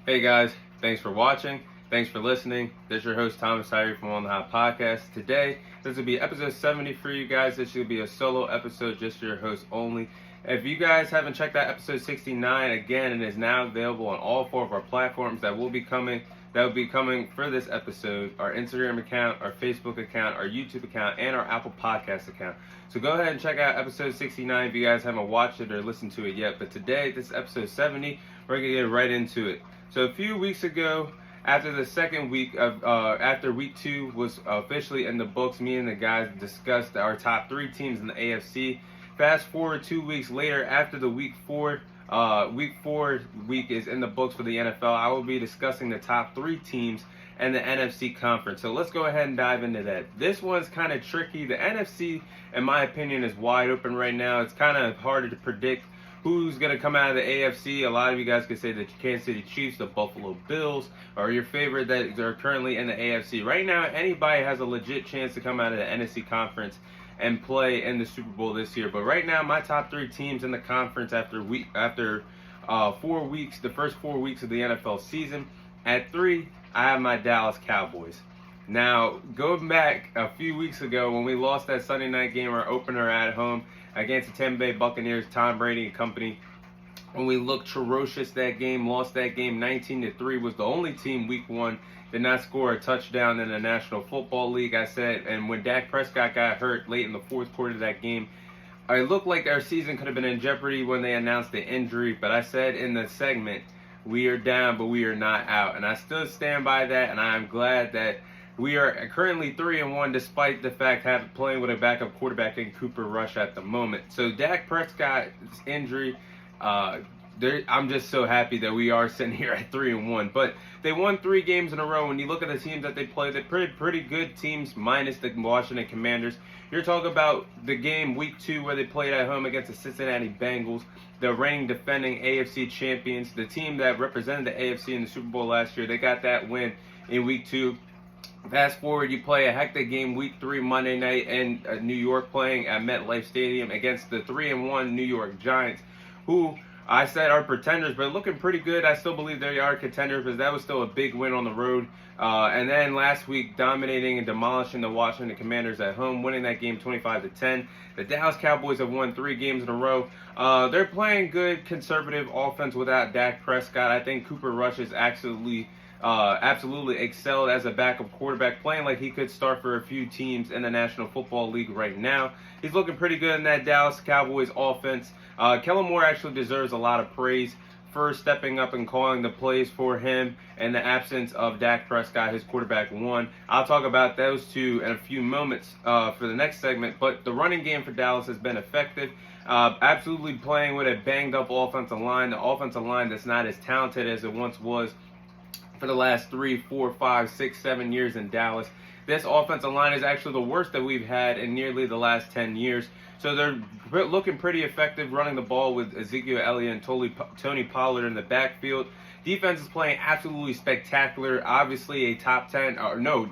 Hey guys, thanks for watching. Thanks for listening. This is your host Thomas Tyree from On the Hot Podcast. Today, this will be episode 70 for you guys. This will be a solo episode just for your host only. If you guys haven't checked out episode 69, again, it is now available on all four of our platforms that will be coming for this episode: our Instagram account, our Facebook account, our YouTube account, and our Apple Podcast account. So go ahead and check out episode 69 if you guys haven't watched it or listened to it yet. But today, this is episode 70. We're going to get right into it. So a few weeks ago, after the second week of after week 2 was officially in the books, me and the guys discussed our top 3 teams in the AFC. Fast forward 2 weeks later, after the week 4 week is in the books for the NFL, I will be discussing the top 3 teams in the NFC Conference. So let's go ahead and dive into that. This one's kind of tricky. The NFC, in my opinion, is wide open right now. It's kind of harder to predict who's going to come out of the AFC. A lot of you guys could say the Kansas City Chiefs, the Buffalo Bills, or your favorite that are currently in the AFC. Right now, anybody has a legit chance to come out of the NFC Conference and play in the Super Bowl this year. But right now, my top 3 teams in the conference after 4 weeks, the first 4 weeks of the NFL season. At 3, I have my Dallas Cowboys. Now, going back a few weeks ago when we lost that Sunday night game, our opener at home against the Tampa Bay Buccaneers, Tom Brady and company, when we looked ferocious that game, lost that game 19-3, was the only team week 1 did not score a touchdown in the National Football League. I said, and when Dak Prescott got hurt late in the fourth quarter of that game, it looked like our season could have been in jeopardy when they announced the injury. But I said in the segment, we are down, but we are not out. And I still stand by that, and I'm glad that we are currently 3-1 despite the fact playing with a backup quarterback in Cooper Rush at the moment. So Dak Prescott's injury, I'm just so happy that we are sitting here at 3-1. But they won 3 games in a row. When you look at the teams that they play, they're pretty good teams, minus the Washington Commanders. You're talking about the game week 2 where they played at home against the Cincinnati Bengals, the reigning defending AFC champions, the team that represented the AFC in the Super Bowl last year. They got that win in week 2. Fast forward, you play a hectic game week 3 Monday night in New York, playing at MetLife Stadium against the 3-1 New York Giants, who I said are pretenders, but looking pretty good. I still believe they are contenders, because that was still a big win on the road. And then last week, dominating and demolishing the Washington Commanders at home, winning that game 25-10. The Dallas Cowboys have won 3 games in a row. They're playing good, conservative offense without Dak Prescott. I think Cooper Rush is absolutely excelled as a backup quarterback, playing like he could start for a few teams in the National Football League right now. He's looking pretty good in that Dallas Cowboys offense. Kellen Moore actually deserves a lot of praise for stepping up and calling the plays for him in the absence of Dak Prescott, his quarterback 1. I'll talk about those 2 in a few moments for the next segment. But the running game for Dallas has been effective. Absolutely playing with a banged-up offensive line, the offensive line that's not as talented as it once was for the last 3, 4, 5, 6, 7 years in Dallas. This offensive line is actually the worst that we've had in nearly the last 10 years. So they're looking pretty effective running the ball with Ezekiel Elliott and Tony Pollard in the backfield. Defense is playing absolutely spectacular. Obviously a top 10,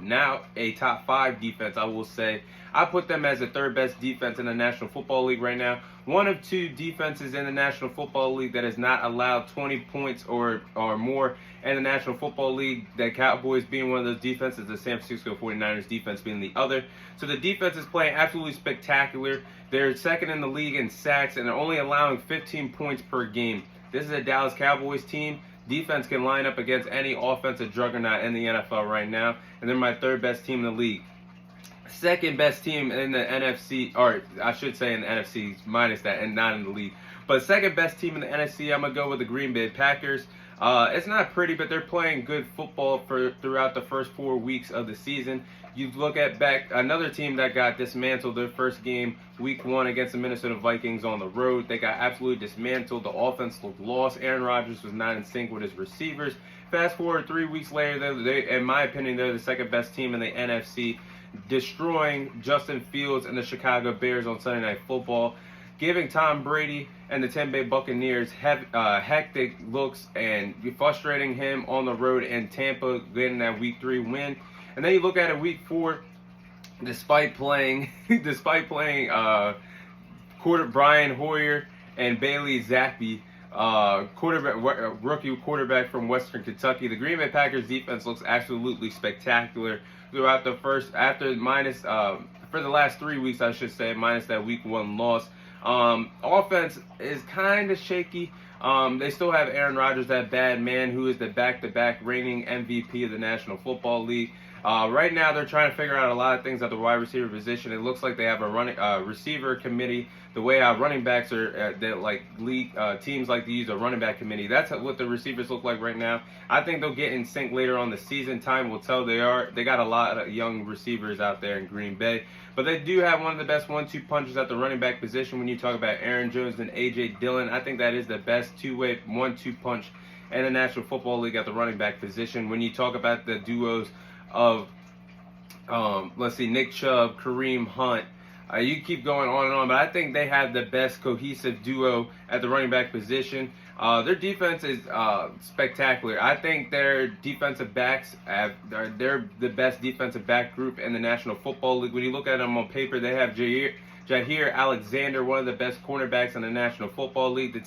now a top 5 defense, I will say. I put them as the 3rd best defense in the National Football League right now. One of 2 defenses in the National Football League that has not allowed 20 points or more in the National Football League. The Cowboys being one of those defenses, the San Francisco 49ers defense being the other. So the defense is playing absolutely spectacular. They're 2nd in the league in sacks, and they're only allowing 15 points per game. This is a Dallas Cowboys team. Defense can line up against any offensive juggernaut in the NFL right now, and they're my 3rd best team in the league. 2nd best team in the NFC, or I should say in the NFC, minus that, and not in the league. But 2nd best team in the NFC, I'm going to go with the Green Bay Packers. It's not pretty, but they're playing good football throughout the first 4 weeks of the season. You look at another team that got dismantled their first game, week 1 against the Minnesota Vikings on the road. They got absolutely dismantled. The offense looked lost. Aaron Rodgers was not in sync with his receivers. Fast forward 3 weeks later, in my opinion, they're the 2nd best team in the NFC, destroying Justin Fields and the Chicago Bears on Sunday Night Football, giving Tom Brady and the Tampa Bay Buccaneers hectic looks and frustrating him on the road in Tampa, getting that week 3 win. And then you look at it week 4, despite playing Brian Hoyer and Bailey Zappi, rookie quarterback from Western Kentucky. The Green Bay Packers defense looks absolutely spectacular throughout the for the last 3 weeks, I should say, minus that week 1 loss. Offense is kind of shaky. They still have Aaron Rodgers, that bad man, who is the back-to-back reigning MVP of the National Football League. Right now, they're trying to figure out a lot of things at the wide receiver position. It looks like they have a receiver committee. The way running backs are, teams like to use a running back committee. That's what the receivers look like right now. I think they'll get in sync later on the season. Time will tell. They got a lot of young receivers out there in Green Bay, but they do have one of the best 1-2 punches at the running back position. When you talk about Aaron Jones and A.J. Dillon, I think that is the best two-way 1-2 punch in the National Football League at the running back position. When you talk about the duos of Nick Chubb, Kareem Hunt, you keep going on and on, but I think they have the best cohesive duo at the running back position. Their defense is spectacular. I think their defensive backs they're the best defensive back group in the National Football League. When you look at them on paper, they have Jair Alexander, one of the best cornerbacks in the National Football League.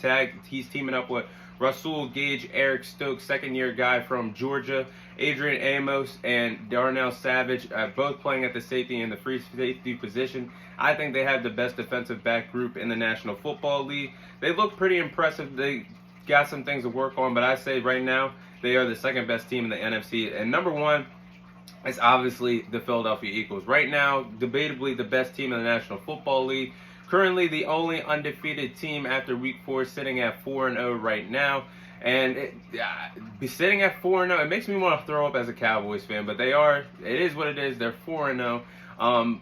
He's teaming up with Russell Gage, Eric Stokes, second-year guy from Georgia, Adrian Amos, and Darnell Savage, both playing at the safety and the free safety position. I think they have the best defensive back group in the National Football League. They look pretty impressive. They got some things to work on, but I say right now they are the second best team in the NFC. And number one is obviously the Philadelphia Eagles. Right now, debatably the best team in the National Football League. Currently the only undefeated team after Week 4, sitting at 4-0 right now. And sitting at 4-0, it makes me want to throw up as a Cowboys fan, but it is what it is. They're 4-0.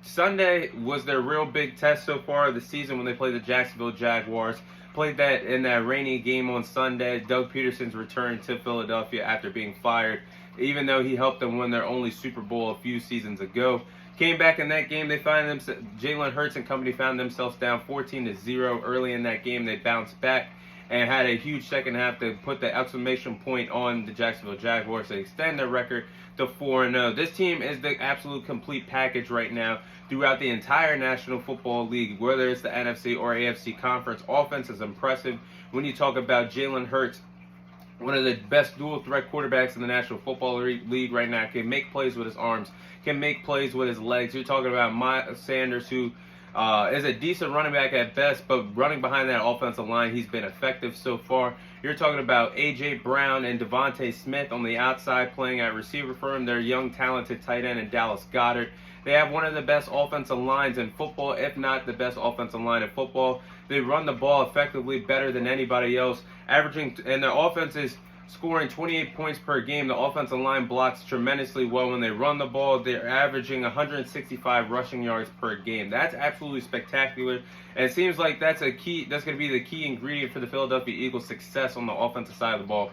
Sunday was their real big test so far of the season when they played the Jacksonville Jaguars. Played that in that rainy game on Sunday. Doug Peterson's return to Philadelphia after being fired, even though he helped them win their only Super Bowl a few seasons ago. Came back in that game. Jalen Hurts and company found themselves down 14-0 early in that game. They bounced back and had a huge second half to put the exclamation point on the Jacksonville Jaguars to extend their record to 4-0. This team is the absolute complete package right now throughout the entire National Football League, whether it's the NFC or AFC Conference. Offense is impressive. When you talk about Jalen Hurts, one of the best dual-threat quarterbacks in the National Football League right now, can make plays with his arms, can make plays with his legs. You're talking about Miles Sanders, who is a decent running back at best, but running behind that offensive line, he's been effective so far. You're talking about A.J. Brown and Devontae Smith on the outside playing at receiver for him. Their young, talented tight end in Dallas Goedert. They have one of the best offensive lines in football, if not the best offensive line in football. They run the ball effectively better than anybody else, and their offense is scoring 28 points per game. The offensive line blocks tremendously well when they run the ball. They're averaging 165 rushing yards per game. That's absolutely spectacular. And it seems like that's going to be the key ingredient for the Philadelphia Eagles' success on the offensive side of the ball.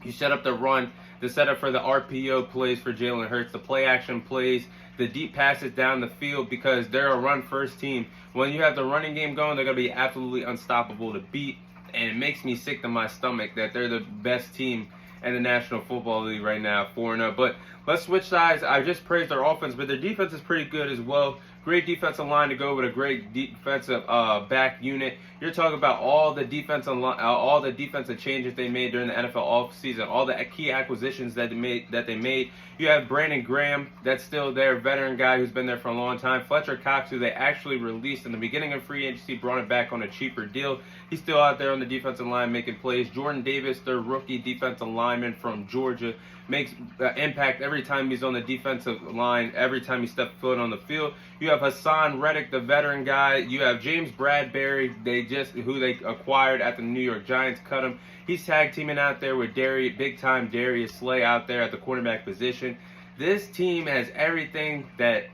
You set up the run, the setup for the RPO plays for Jalen Hurts, the play action plays, the deep passes down the field, because they're a run-first team. When you have the running game going, they're going to be absolutely unstoppable to beat. And it makes me sick to my stomach that they're the best team in the National Football League right now, 4-0. But let's switch sides. I just praised their offense, but their defense is pretty good as well. Great defensive line to go with a great defensive back unit. You're talking about all the defensive changes they made during the NFL offseason, all the key acquisitions that they made. You have Brandon Graham, that's still their veteran guy who's been there for a long time. Fletcher Cox, who they actually released in the beginning of free agency, brought him back on a cheaper deal. He's still out there on the defensive line making plays. Jordan Davis, their rookie defensive lineman from Georgia, makes impact every time he's on the defensive line, every time he steps foot on the field. You have Hassan Reddick, the veteran guy. You have James Bradbury, who they acquired at the New York Giants, cut him. He's tag teaming out there with big-time Darius Slay out there at the quarterback position. This team has everything that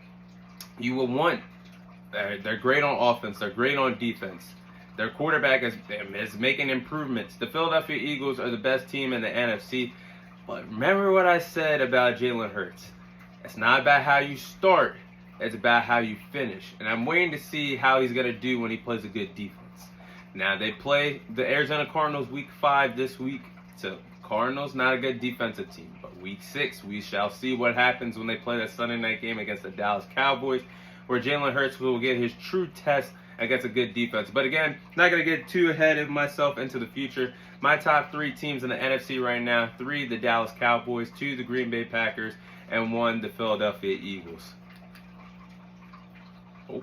you would want. They're great on offense. They're great on defense. Their quarterback is making improvements. The Philadelphia Eagles are the best team in the NFC. But remember what I said about Jalen Hurts. It's not about how you start. It's about how you finish. And I'm waiting to see how he's going to do when he plays a good defense. Now, they play the Arizona Cardinals Week 5 this week. So, Cardinals, not a good defensive team. But Week 6, we shall see what happens when they play that Sunday night game against the Dallas Cowboys, where Jalen Hurts will get his true test against a good defense. But again, not going to get too ahead of myself into the future. My top 3 teams in the NFC right now: 3, the Dallas Cowboys; 2, the Green Bay Packers; and 1, the Philadelphia Eagles. Oh.